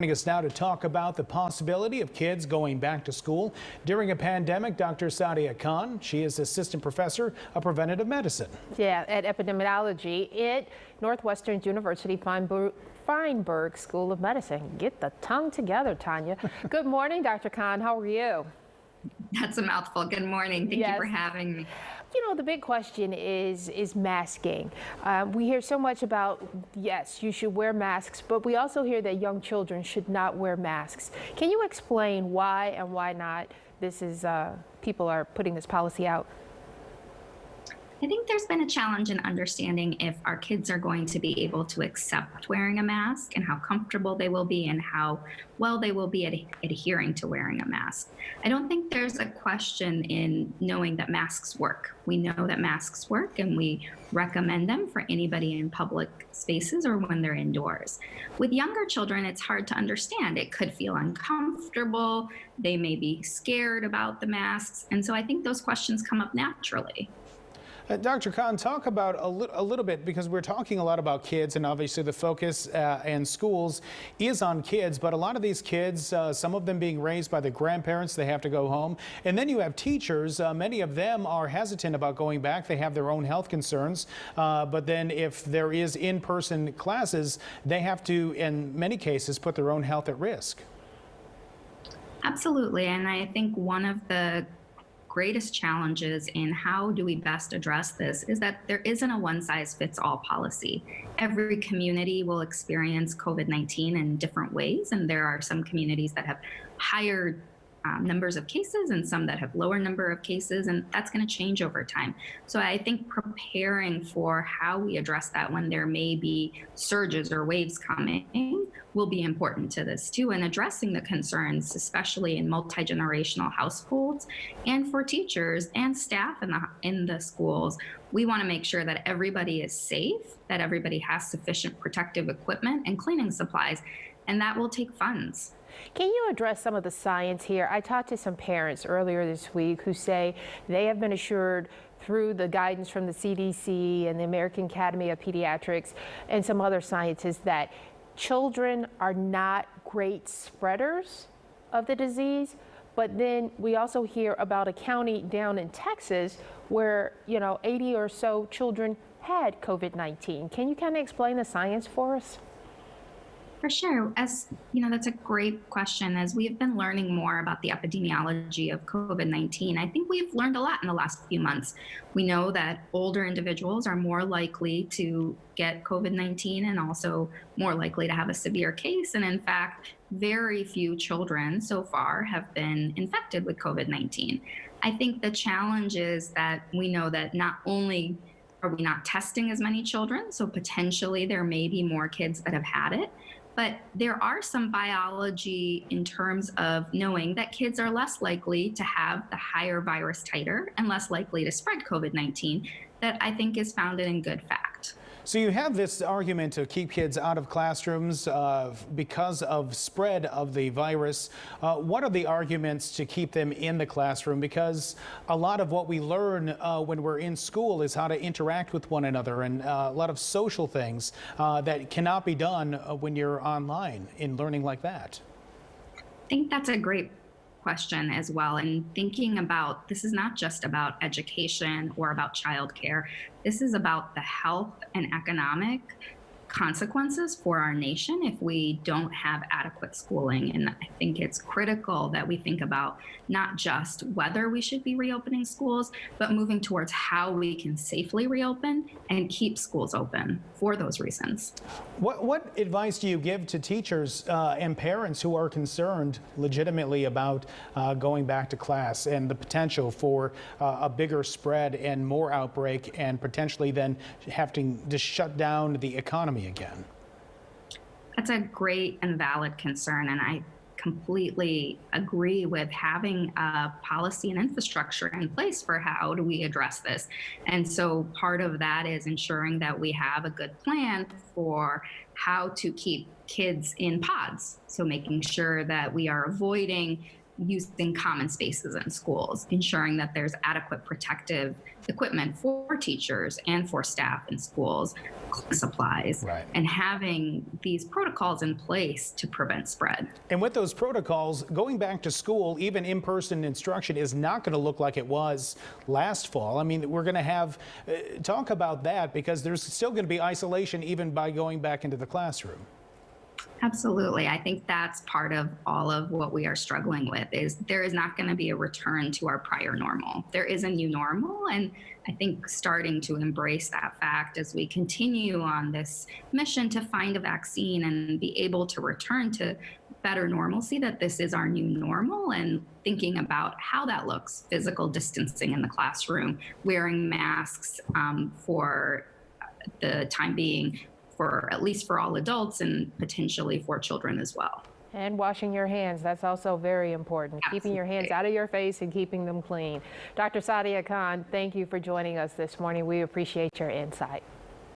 Joining us now to talk about the possibility of kids going back to school during a pandemic, Dr. Sadia Khan. She is assistant professor of preventative medicine. Yeah, at epidemiology at Northwestern University Feinberg School of Medicine. Get the tongue together, Tanya. Good morning, Dr. Khan. How are you? That's a mouthful. Good morning. Thank you for having me. You know, the big question is masking. We hear so much about, yes, you should wear masks, but we also hear that young children should not wear masks. Can you explain why and why not this is, people are putting this policy out? I think there's been a challenge in understanding if our kids are going to be able to accept wearing a mask and how comfortable they will be and how well they will be adhering to wearing a mask. I don't think there's a question in knowing that masks work. We know that masks work and we recommend them for anybody in public spaces or when they're indoors. With younger children, it's hard to understand. It could feel uncomfortable. They may be scared about the masks. And so I think those questions come up naturally. Dr. Khan, talk about a little bit, because we're talking a lot about kids, and obviously the focus in schools is on kids, but a lot of these kids, some of them being raised by the grandparents, they have to go home. And then you have teachers, many of them are hesitant about going back. They have their own health concerns, but then if there is in-person classes, they have to, in many cases, put their own health at risk. Absolutely, and I think one of the greatest challenges in how do we best address this is that there isn't a one-size-fits-all policy. Every community will experience COVID-19 in different ways, and there are some communities that have higher numbers of cases and some that have lower number of cases, and that's going to change over time. So I think preparing for how we address that when there may be surges or waves coming will be important to this too, and addressing the concerns, especially in multi-generational households and for teachers and staff in the schools. We want to make sure that everybody is safe, that everybody has sufficient protective equipment and cleaning supplies, and that will take funds. Can you address some of the science here? I talked to some parents earlier this week who say they have been assured through the guidance from the CDC and the American Academy of Pediatrics and some other scientists that children are not great spreaders of the disease. But then we also hear about a county down in Texas where, 80 or so children had COVID-19. Can you kind of explain the science for us? For sure. As you know, that's a great question. As we've been learning more about the epidemiology of COVID-19, I think we've learned a lot in the last few months. We know that older individuals are more likely to get COVID-19 and also more likely to have a severe case. And in fact, very few children so far have been infected with COVID-19. I think the challenge is that we know that not only are we not testing as many children, so potentially there may be more kids that have had it, but there are some biology in terms of knowing that kids are less likely to have the higher virus titer and less likely to spread COVID-19 that I think is founded in good fact. So you have this argument to keep kids out of classrooms because of spread of the virus. What are the arguments to keep them in the classroom? Because a lot of what we learn when we're in school is how to interact with one another, and a lot of social things that cannot be done when you're online in learning like that. I think that's a great question as well. And thinking about this is not just about education or about childcare. This is about the health and economic consequences for our nation if we don't have adequate schooling. And I think it's critical that we think about not just whether we should be reopening schools, but moving towards how we can safely reopen and keep schools open for those reasons. What advice do you give to teachers and parents who are concerned legitimately about going back to class and the potential for a bigger spread and more outbreak and potentially then having to shut down the economy again? That's a great and valid concern, and I completely agree with having a policy and infrastructure in place for how do we address this. And so part of that is ensuring that we have a good plan for how to keep kids in pods. So making sure that we are avoiding using common spaces in schools, ensuring that there's adequate protective equipment for teachers and for staff in schools, supplies, Right. and having these protocols in place to prevent spread. And with those protocols, going back to school, even in-person instruction is not going to look like it was last fall. I mean, we're going to have talk about that, because there's still going to be isolation even by going back into the classroom. Absolutely. I think that's part of all of what we are struggling with is there is not going to be a return to our prior normal. There is a new normal. And I think starting to embrace that fact as we continue on this mission to find a vaccine and be able to return to better normalcy, that this is our new normal, and thinking about how that looks, physical distancing in the classroom, wearing masks for the time being, for at least for all adults and potentially for children as well. And washing your hands, that's also very important. Absolutely. Keeping your hands out of your face and keeping them clean. Dr. Sadia Khan, thank you for joining us this morning. We appreciate your insight.